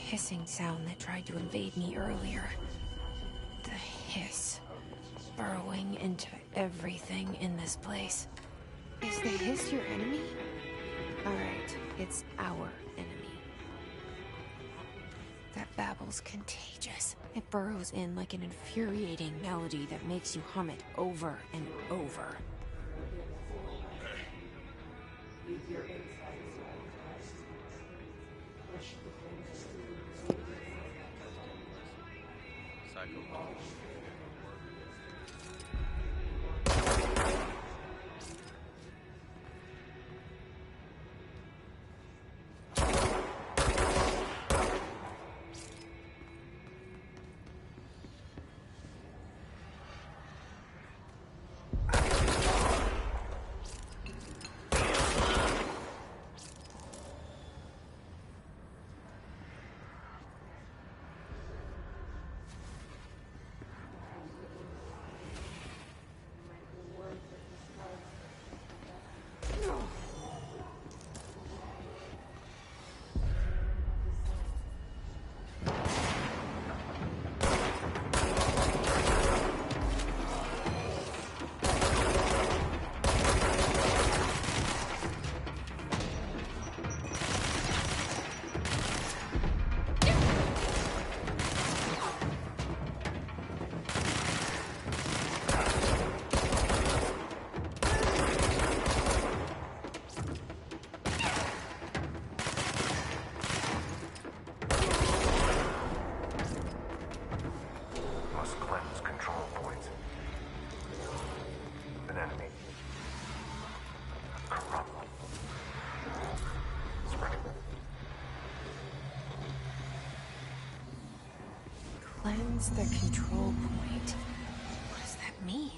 hissing sound that tried to invade me earlier. The hiss. Burrowing into everything in this place. Is the hiss your enemy? Alright, it's our enemy. That babble's contagious. It burrows in like an infuriating melody that makes you hum it over and over. Cleanse the control point. What does that mean?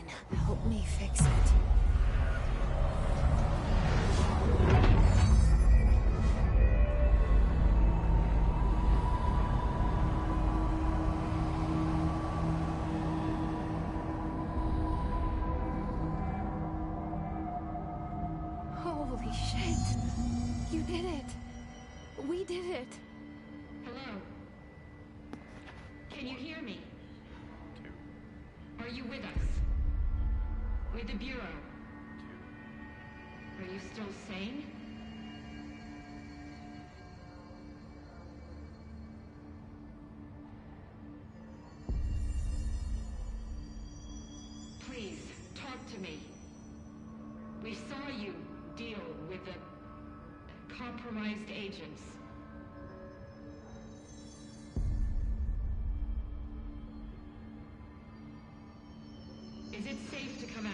Help me fix it. Holy shit. You did it. We did it. Hello? Can you hear me? Are you with us? With the Bureau? Are you still sane? Please, talk to me. We saw you deal with the compromised agents. Is it safe to come out?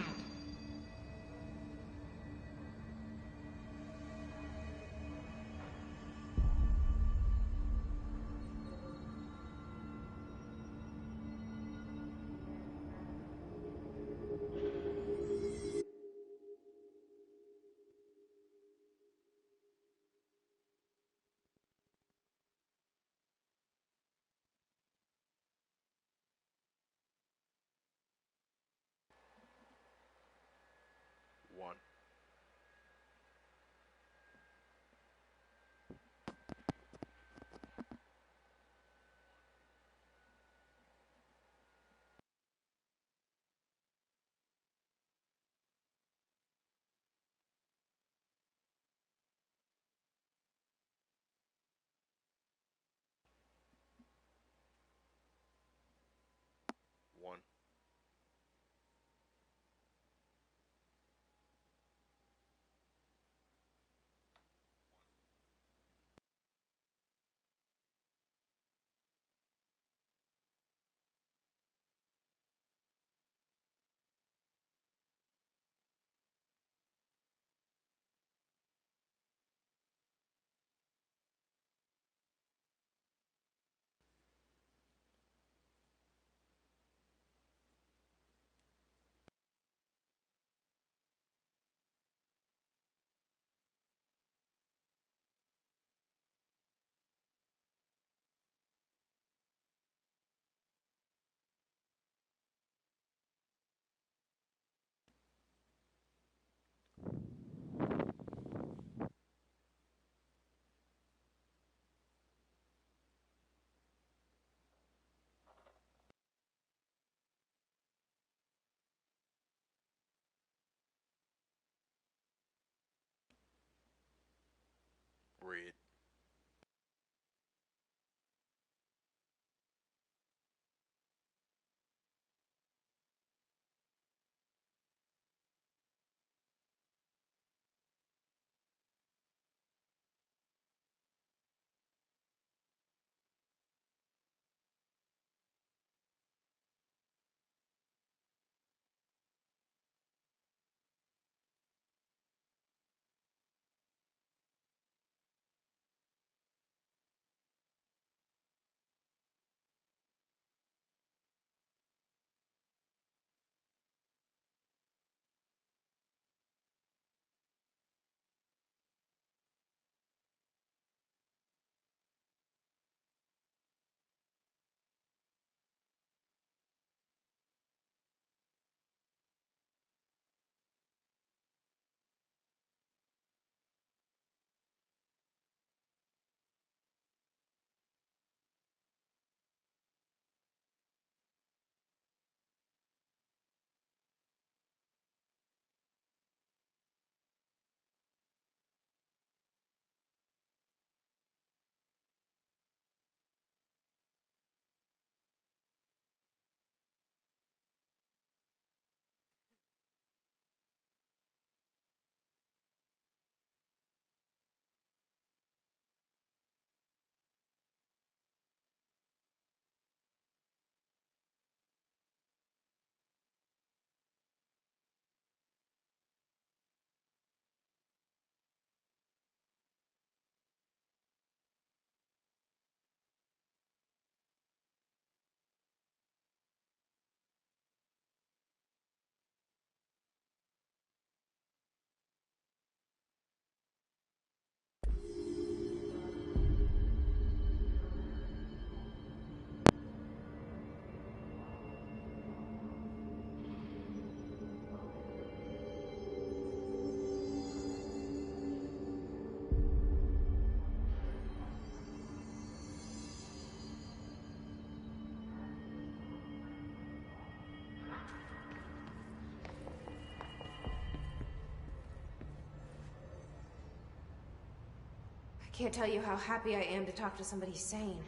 Can't tell you how happy I am to talk to somebody sane.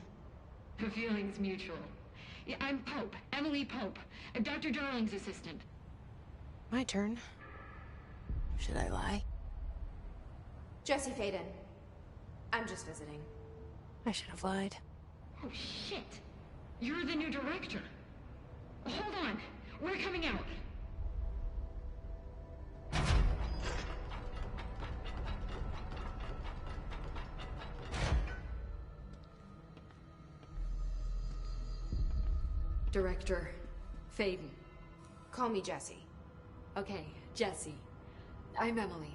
The feeling's mutual. Yeah, I'm Pope. Emily Pope. Dr. Darling's assistant. My turn. Should I lie? Jesse Faden. I'm just visiting. I should have lied. Oh, shit. You're the new director. Hold on. We're coming out. Director Faden. Call me Jesse. Okay, Jesse. I'm Emily.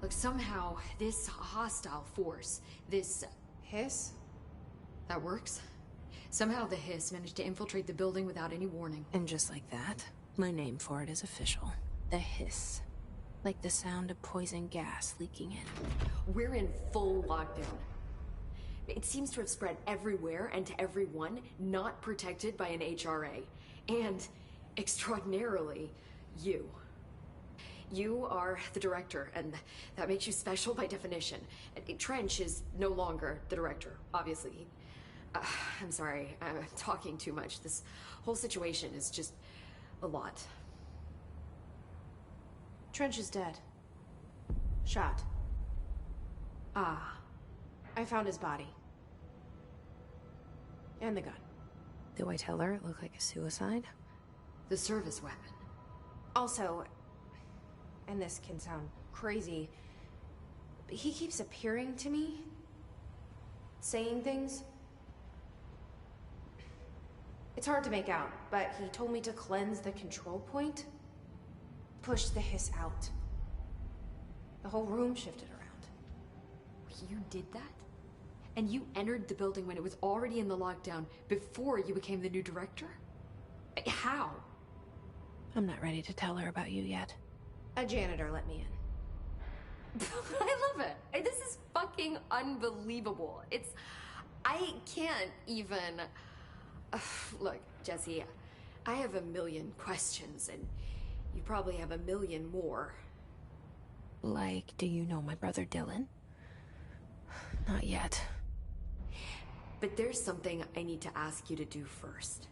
Look, somehow this hostile force, this... Hiss? That works? Somehow the Hiss managed to infiltrate the building without any warning. And just like that, my name for it is official. The Hiss. Like the sound of poison gas leaking in. We're in full lockdown. It seems to have spread everywhere and to everyone not protected by an HRA. And, extraordinarily, you. You are the director, and that makes you special by definition. Trench is no longer the director, obviously. I'm sorry, I'm talking too much. This whole situation is just a lot. Trench is dead. Shot. Ah. I found his body. And the gun. Do I tell her it looked like a suicide? The service weapon. Also, and this can sound crazy, but he keeps appearing to me. Saying things. It's hard to make out, but he told me to cleanse the control point. Push the Hiss out. The whole room shifted around. You did that? And you entered the building when it was already in the lockdown before you became the new director? How? I'm not ready to tell her about you yet. A janitor let me in. I love it. This is fucking unbelievable. I can't even... Look, Jesse, I have a million questions, and you probably have a million more. Like, do you know my brother Dylan? Not yet. But there's something I need to ask you to do first.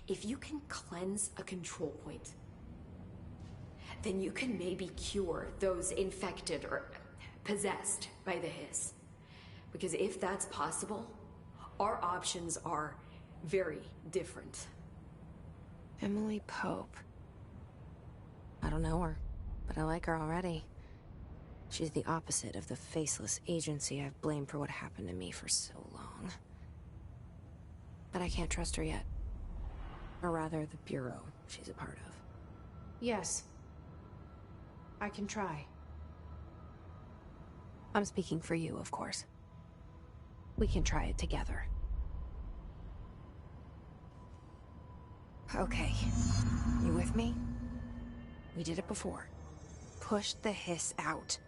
If you can cleanse a control point, then you can maybe cure those infected or possessed by the Hiss. Because if that's possible, our options are very different. Emily Pope. I don't know her, but I like her already. She's the opposite of the faceless agency I've blamed for what happened to me for so long. But I can't trust her yet. Or rather, the Bureau she's a part of. Yes. I can try. I'm speaking for you, of course. We can try it together. Okay. You with me? We did it before. Push the hiss out.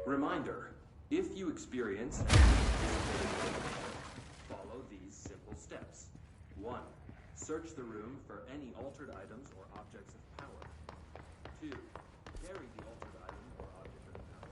Reminder, if you experience follow these simple steps. 1. Search the room for any altered items or objects of power. 2. Carry the altered item or object of power.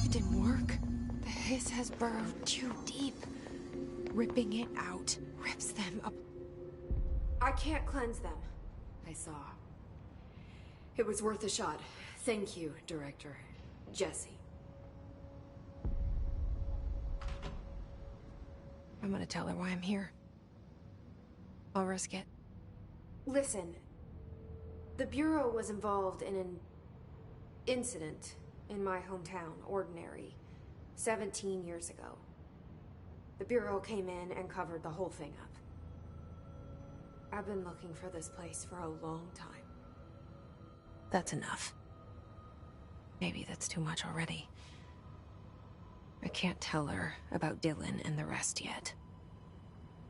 It didn't work. The hiss has burrowed too deep. Ripping it out rips them up. I can't cleanse them. I saw. It was worth a shot. Thank you, Director. Jesse. I'm gonna tell her why I'm here. I'll risk it. Listen, the Bureau was involved in an incident in my hometown, Ordinary, 17 years ago. The Bureau came in and covered the whole thing up. I've been looking for this place for a long time. That's enough. Maybe that's too much already. I can't tell her about Dylan and the rest yet.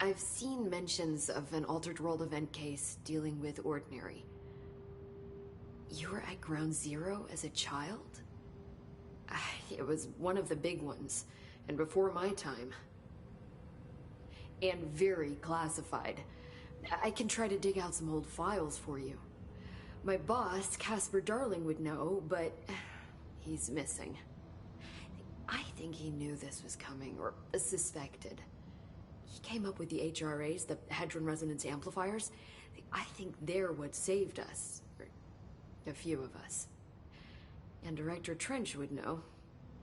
I've seen mentions of an Altered World event case dealing with Ordinary. You were at Ground Zero as a child? It was one of the big ones, and before my time. And very classified. I can try to dig out some old files for you. My boss, Casper Darling, would know, but he's missing. I think he knew this was coming, or suspected. He came up with the HRAs, the Hadron Resonance Amplifiers. I think they're what saved us. Or a few of us. And Director Trench would know.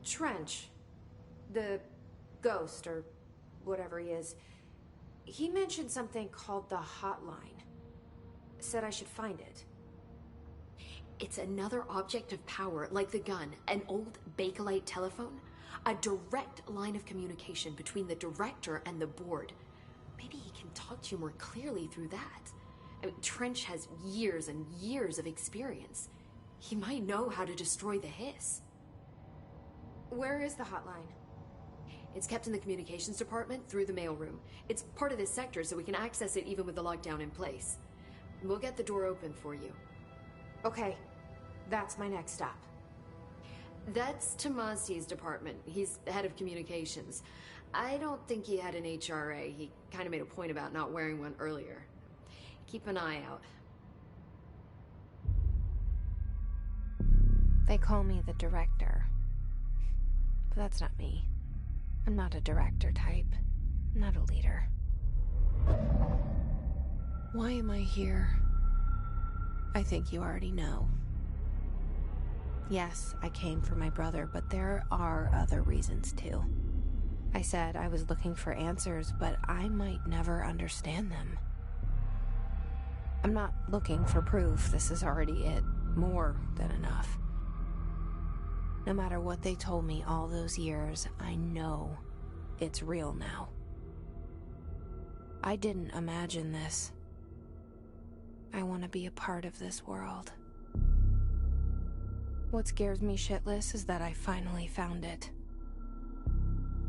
Trench? The ghost, or whatever he is. He mentioned something called the Hotline. Said I should find it. It's another object of power, like the gun, an old Bakelite telephone. A direct line of communication between the Director and the board. Maybe he can talk to you more clearly through that. I mean, Trench has years and years of experience. He might know how to destroy the hiss. Where is the hotline? It's kept in the communications department through the mailroom. It's part of this sector, so we can access it even with the lockdown in place. We'll get the door open for you. Okay, that's my next stop. That's Tomasi's department. He's head of communications. I don't think he had an HRA. He kind of made a point about not wearing one earlier. Keep an eye out. They call me the Director. But that's not me. I'm not a director type. I'm not a leader. Why am I here? I think you already know. Yes, I came for my brother, but there are other reasons too. I said I was looking for answers, but I might never understand them. I'm not looking for proof. This is already it. More than enough. No matter what they told me all those years, I know it's real now. I didn't imagine this. I want to be a part of this world. What scares me shitless is that I finally found it.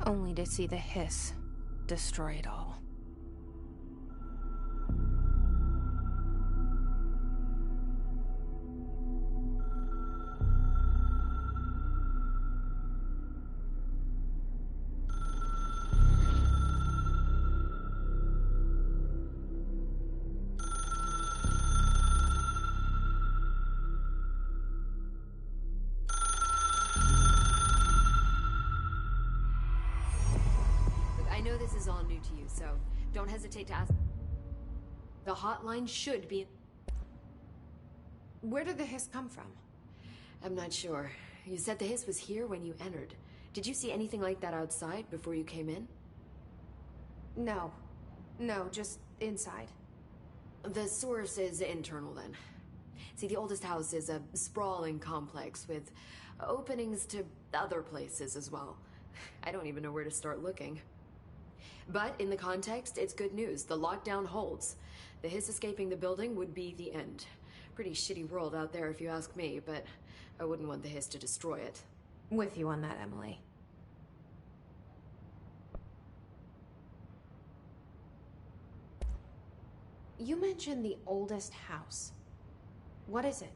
Only to see the hiss destroy it all. I know this is all new to you, so don't hesitate to ask. The hotline should be... Where did the hiss come from? I'm not sure. You said the hiss was here when you entered. Did you see anything like that outside before you came in? No. No, just inside. The source is internal, then. See, the oldest house is a sprawling complex with openings to other places as well. I don't even know where to start looking. But in the context, it's good news. The lockdown holds. The Hiss escaping the building would be the end. Pretty shitty world out there if you ask me, but I wouldn't want the Hiss to destroy it. With you on that, Emily. You mentioned the oldest house. What is it?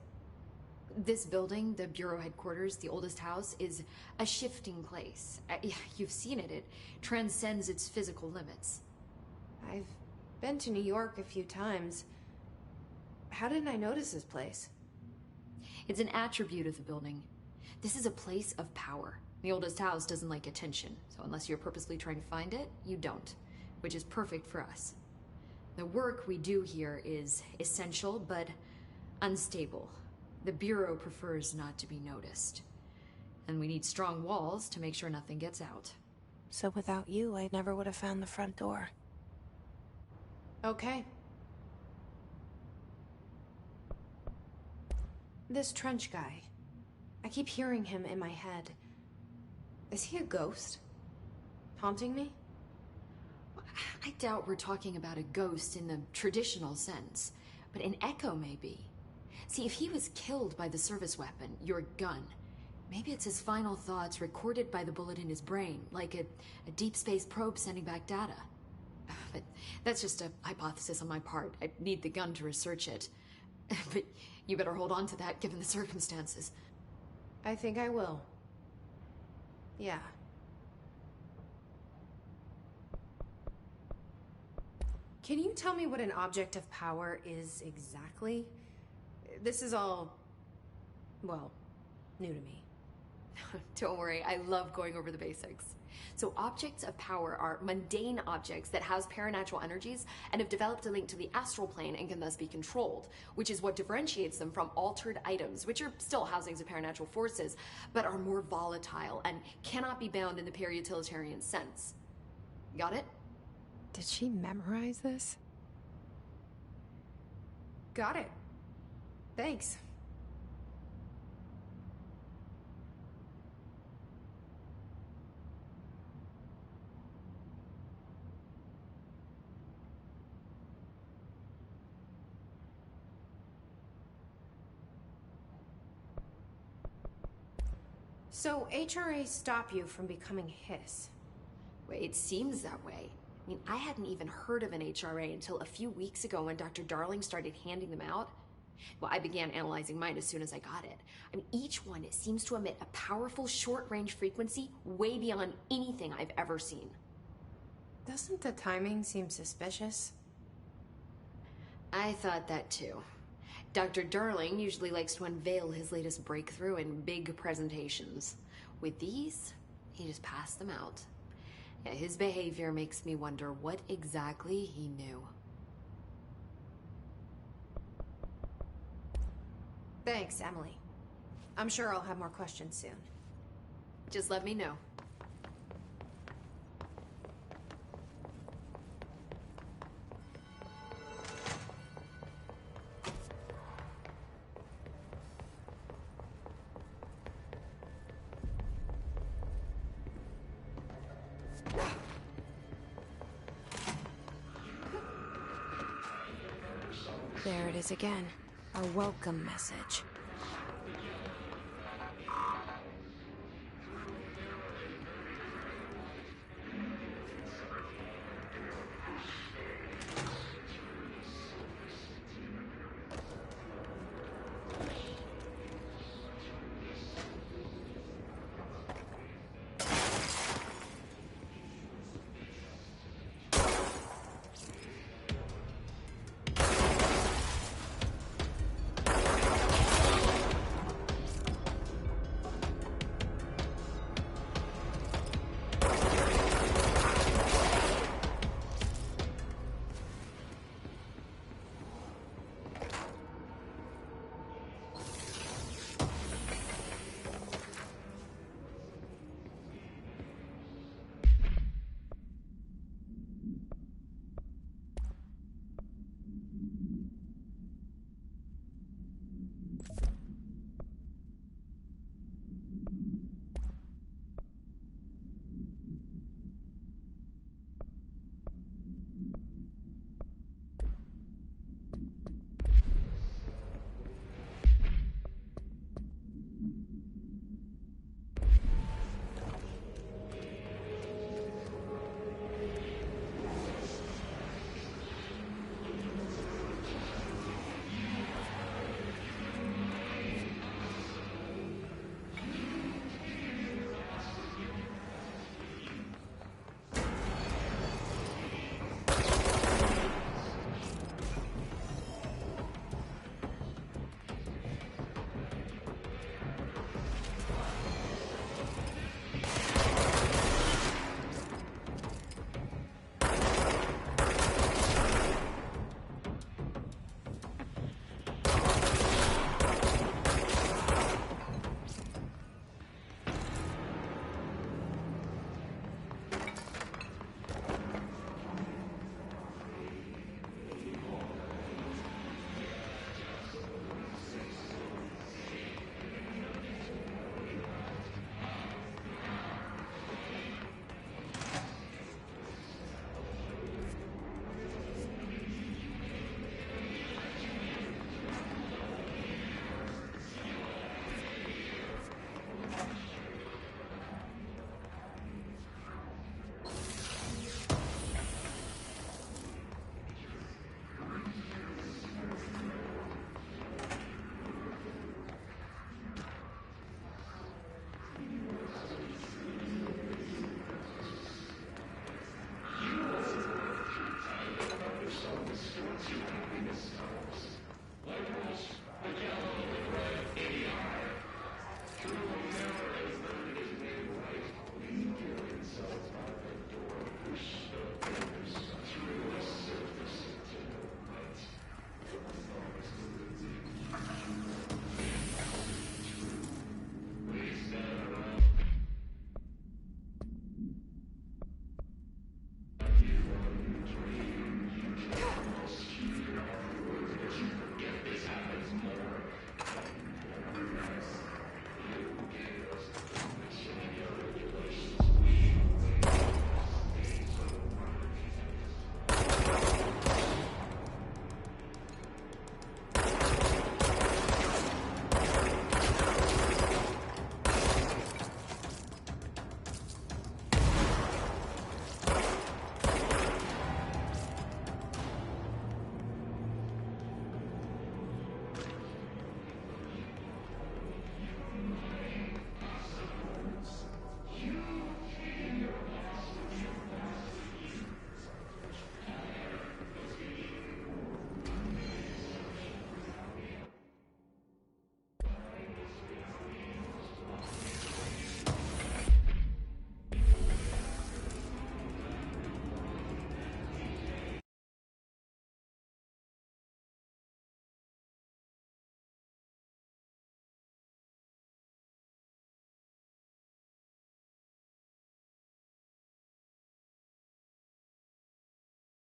This building, the Bureau headquarters, the oldest house, is a shifting place. You've seen it. It transcends its physical limits. I've been to New York a few times. How didn't I notice this place? It's an attribute of the building. This is a place of power. The oldest house doesn't like attention, so unless you're purposely trying to find it, you don't, which is perfect for us. The work we do here is essential, but unstable. The Bureau prefers not to be noticed. And we need strong walls to make sure nothing gets out. So without you, I never would have found the front door. Okay. This Trench guy. I keep hearing him in my head. Is he a ghost? Haunting me? I doubt we're talking about a ghost in the traditional sense, but an echo maybe. See, if he was killed by the service weapon, your gun, maybe it's his final thoughts recorded by the bullet in his brain, like a deep space probe sending back data. But that's just a hypothesis on my part. I need the gun to research it. But you better hold on to that given the circumstances. I think I will. Yeah. Can you tell me what an object of power is exactly? This is all, well, new to me. Don't worry, I love going over the basics. So objects of power are mundane objects that house paranatural energies and have developed a link to the astral plane and can thus be controlled, which is what differentiates them from altered items, which are still housings of paranatural forces, but are more volatile and cannot be bound in the peri-utilitarian sense. Got it? Did she memorize this? Got it. Thanks. So, HRA stop you from becoming Hiss? Well, it seems that way. I mean, I hadn't even heard of an HRA until a few weeks ago when Dr. Darling started handing them out. Well, I began analyzing mine as soon as I got it. I mean, each one seems to emit a powerful short-range frequency way beyond anything I've ever seen. Doesn't the timing seem suspicious? I thought that too. Dr. Darling usually likes to unveil his latest breakthrough in big presentations. With these, he just passed them out. Yeah, his behavior makes me wonder what exactly he knew. Thanks, Emily. I'm sure I'll have more questions soon. Just let me know. There it is again. A welcome message.